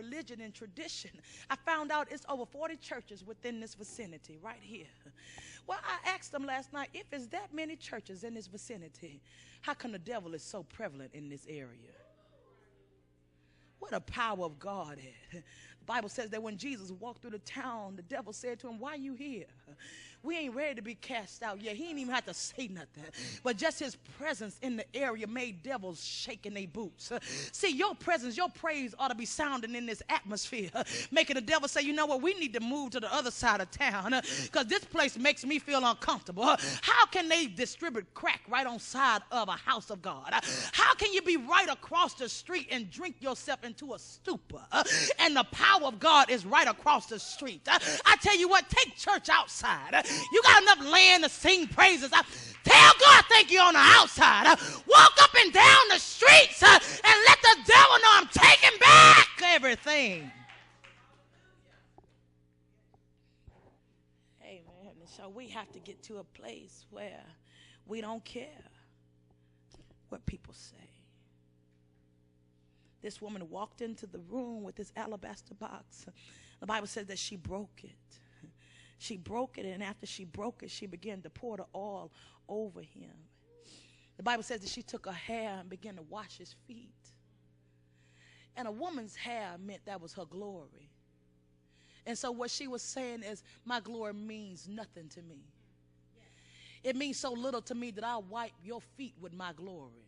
religion and tradition. I found out it's over 40 churches within this vicinity right here. Well, I asked them last night, if it's that many churches in this vicinity, how come the devil is so prevalent in this area? What a power of God is. The Bible says that when Jesus walked through the town, the devil said to him, why are you here? We ain't ready to be cast out yet. He didn't even have to say nothing. But just his presence in the area made devils shake in their boots. See, your presence, your praise ought to be sounding in this atmosphere, making the devil say, you know what, we need to move to the other side of town because this place makes me feel uncomfortable. How can they distribute crack right on side of a house of God? How can you be right across the street and drink yourself into a stupor? And the power of God is right across the street. I tell you what, take church outside. You got enough land to sing praises. Tell God thank you on the outside. Walk up and down the streets and let the devil know I'm taking back everything. Amen. So we have to get to a place where we don't care what people say. This woman walked into the room with this alabaster box. The Bible says that she broke it. She broke it, and after she broke it, she began to pour the oil over him. The Bible says that she took her hair and began to wash his feet. And a woman's hair meant that was her glory. And so what she was saying is, my glory means nothing to me. It means so little to me that I'll wipe your feet with my glory.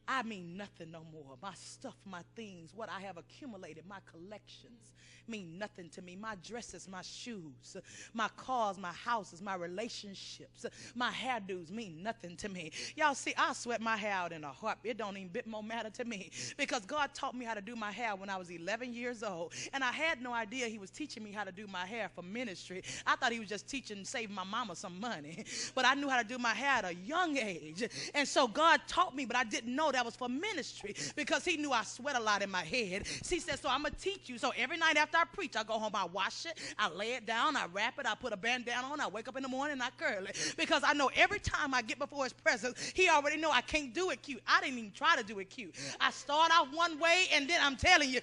I mean nothing no more. My stuff, my things, what I have accumulated, my collections mean nothing to me. My dresses, my shoes, my cars, my houses, my relationships, my hairdos mean nothing to me. Y'all see, I sweat my hair out in a heartbeat. It don't even bit more matter to me because God taught me how to do my hair when I was 11 years old. And I had no idea he was teaching me how to do my hair for ministry. I thought he was just teaching, saving my mama some money. But I knew how to do my hair at a young age. And so God taught me, but I didn't know that was for ministry because he knew I sweat a lot in my head. He said, so I'm going to teach you. So every night after I preach, I go home, I wash it, I lay it down, I wrap it, I put a bandana on, I wake up in the morning and I curl it because I know every time I get before his presence, he already know I can't do it cute. I didn't even try to do it cute. I start off one way and then I'm telling you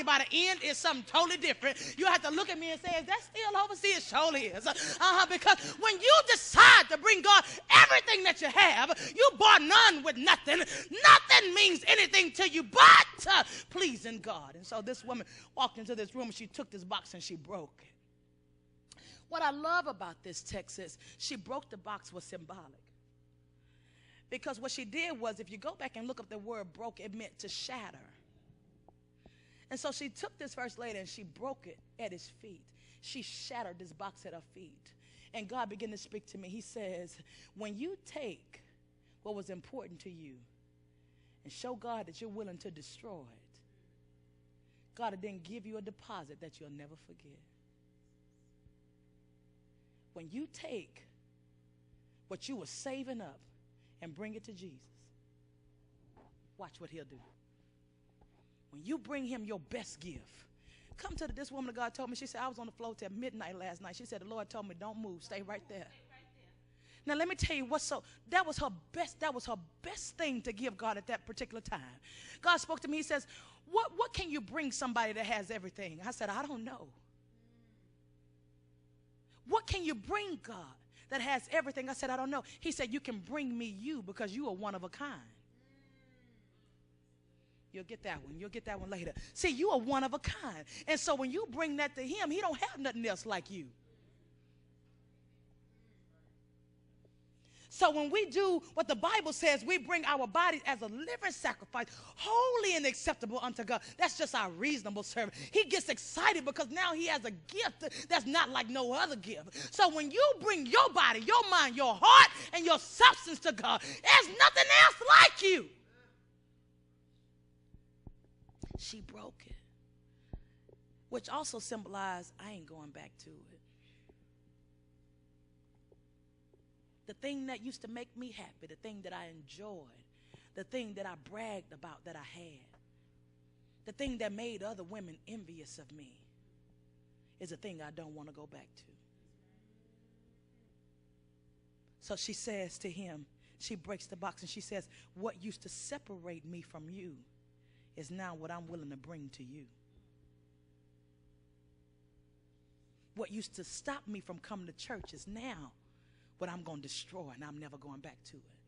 by the end it's something totally different. You have to look at me and say, is that still overseas? It surely is. Because when you decide to bring God everything that you have, you bought none with nothing. Nothing means anything to you but pleasing God. And so this woman walked into this room and she took this box and she broke it. What I love about this text is she broke the box was symbolic. Because what she did was, if you go back and look up the word broke, it meant to shatter. And so she took this first lady and she broke it at his feet. She shattered this box at her feet. And God began to speak to me. He says, when you take what was important to you and show God that you're willing to destroy it, God will then give you a deposit that you'll never forget. When you take what you were saving up and bring it to Jesus, watch what he'll do. When you bring him your best gift, come to this woman of God told me, she said, I was on the floor till midnight last night. She said, the Lord told me, don't move, stay right there. Now let me tell you that was her best thing to give God at that particular time. God spoke to me, he says, what can you bring somebody that has everything? I said, I don't know. What can you bring God that has everything? I said, I don't know. He said, you can bring me you because you are one of a kind. You'll get that one. You'll get that one later. See, you are one of a kind. And so when you bring that to him, he don't have nothing else like you. So when we do what the Bible says, we bring our bodies as a living sacrifice, holy and acceptable unto God. That's just our reasonable service. He gets excited because now he has a gift that's not like no other gift. So when you bring your body, your mind, your heart, and your substance to God, there's nothing else like you. She broke it, which also symbolized I ain't going back to it. The thing that used to make me happy, the thing that I enjoyed, the thing that I bragged about that I had, the thing that made other women envious of me is a thing I don't want to go back to. So she says to him, she breaks the box and she says, what used to separate me from you is now what I'm willing to bring to you. What used to stop me from coming to church is now what I'm going to destroy, and I'm never going back to it.